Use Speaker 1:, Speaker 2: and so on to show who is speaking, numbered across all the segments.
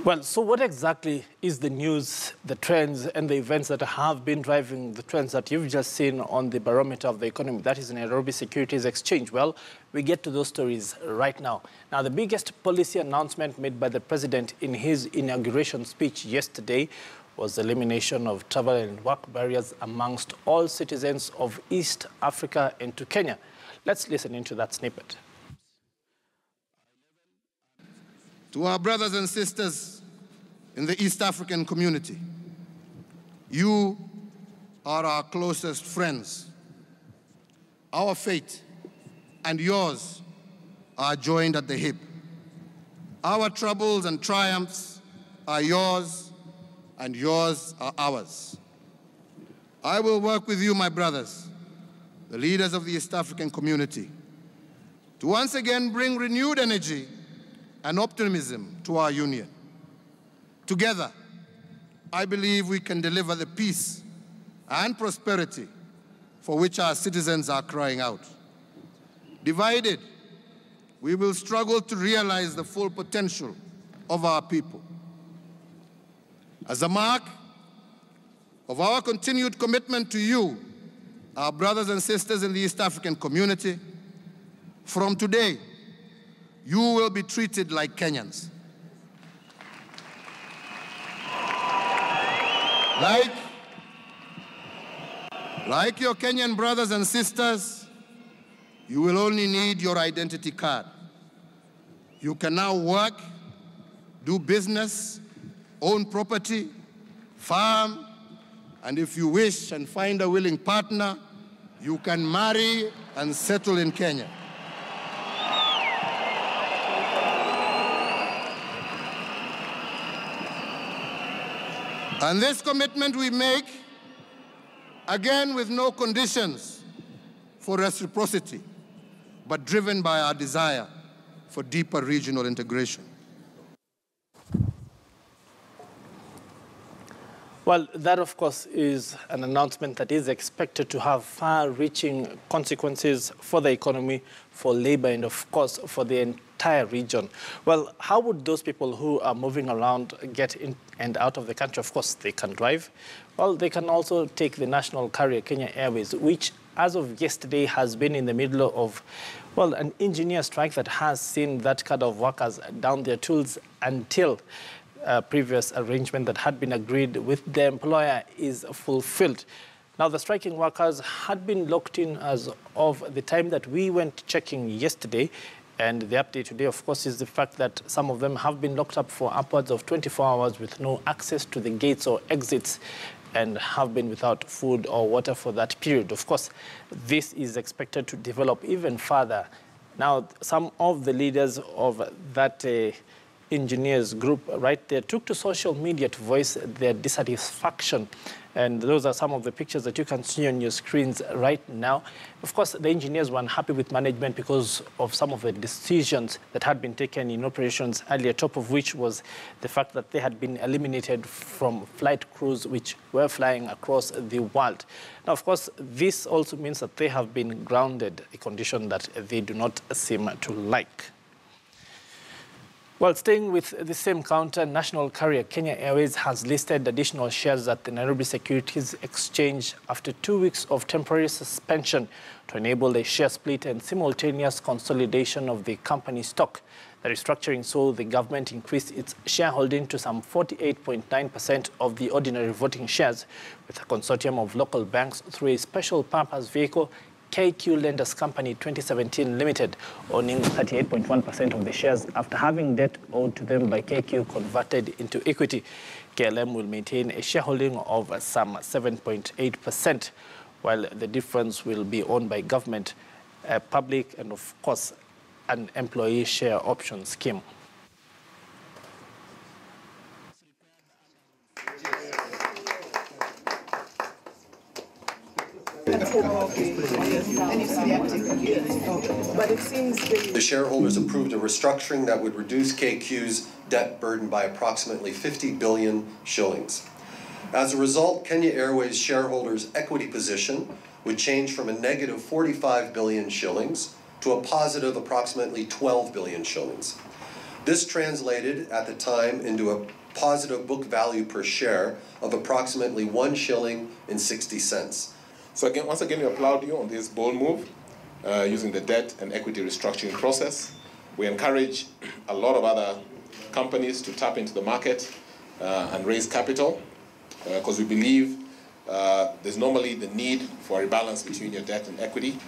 Speaker 1: Well, so what exactly is the news, the trends, and the events that have been driving the trends that you've just seen on the barometer of the economy, that is Nairobi Securities Exchange? Well, we get to those stories right now. Now, the biggest policy announcement made by the president in his inauguration speech yesterday was the elimination of travel and work barriers amongst all citizens of East Africa into Kenya. Let's listen into that snippet.
Speaker 2: To our brothers and sisters in the East African community, you are our closest friends. Our fate and yours are joined at the hip. Our troubles and triumphs are yours, and yours are ours. I will work with you, my brothers, the leaders of the East African community, to once again bring renewed energy and optimism to our union. Together, I believe we can deliver the peace and prosperity for which our citizens are crying out. Divided, we will struggle to realize the full potential of our people. As a mark of our continued commitment to you, our brothers and sisters in the East African community, from today, you will be treated like Kenyans. Like your Kenyan brothers and sisters, you will only need your identity card. You can now work, do business, own property, farm, and if you wish and find a willing partner, you can marry and settle in Kenya. And this commitment we make, again with no conditions for reciprocity, but driven by our desire for deeper regional integration.
Speaker 1: Well, that, of course, is an announcement that is expected to have far-reaching consequences for the economy, for labor, and, of course, for the entire region. Well, how would those people who are moving around get in and out of the country? Of course, they can drive. Well, they can also take the national carrier, Kenya Airways, which, as of yesterday, has been in the middle of, well, an engineer strike that has seen that kind of workers down their tools until a previous arrangement that had been agreed with the employer is fulfilled. Now, the striking workers had been locked in as of the time that we went checking yesterday. And the update today, of course, is the fact that some of them have been locked up for upwards of 24 hours with no access to the gates or exits and have been without food or water for that period. Of course, this is expected to develop even further. Now, some of the leaders of that engineers group right there took to social media to voice their dissatisfaction. And those are some of the pictures that you can see on your screens right now. Of course, the engineers were unhappy with management because of some of the decisions that had been taken in operations earlier, top of which was the fact that they had been eliminated from flight crews which were flying across the world. Now, of course, this also means that they have been grounded, a condition that they do not seem to like. Well, staying with the same counter, national carrier Kenya Airways has listed additional shares at the Nairobi Securities Exchange after 2 weeks of temporary suspension to enable a share split and simultaneous consolidation of the company stock. The restructuring saw the government increase its shareholding to some 48.9% of the ordinary voting shares, with a consortium of local banks through a special purpose vehicle, KQ Lenders Company 2017 Limited, owning 38.1% of the shares after having debt owed to them by KQ converted into equity. KLM will maintain a shareholding of some 7.8%, while the difference will be owned by government, public, and of course, an employee share option scheme.
Speaker 3: The shareholders approved a restructuring that would reduce KQ's debt burden by approximately 50 billion shillings. As a result, Kenya Airways shareholders' equity position would change from a negative 45 billion shillings to a positive approximately 12 billion shillings. This translated at the time into a positive book value per share of approximately 1 shilling and 60 cents.
Speaker 4: So again, once again, we applaud you on this bold move using the debt and equity restructuring process. We encourage a lot of other companies to tap into the market and raise capital because we believe there's normally the need for a balance between your debt and equity,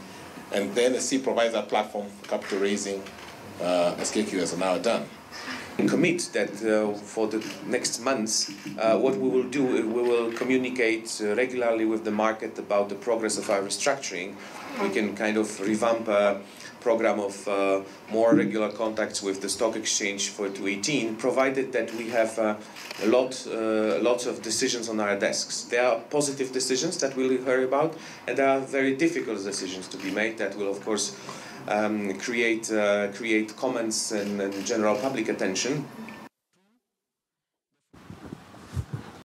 Speaker 4: and then the C provides that platform for capital raising as KQ has now done.
Speaker 5: Commit that for the next months, what we will do, we will communicate regularly with the market about the progress of our restructuring. We can kind of revamp a program of more regular contacts with the stock exchange for 2018, provided that we have lots of decisions on our desks. There are positive decisions that we'll hear about, and there are very difficult decisions to be made that will, of course, create comments and general public attention.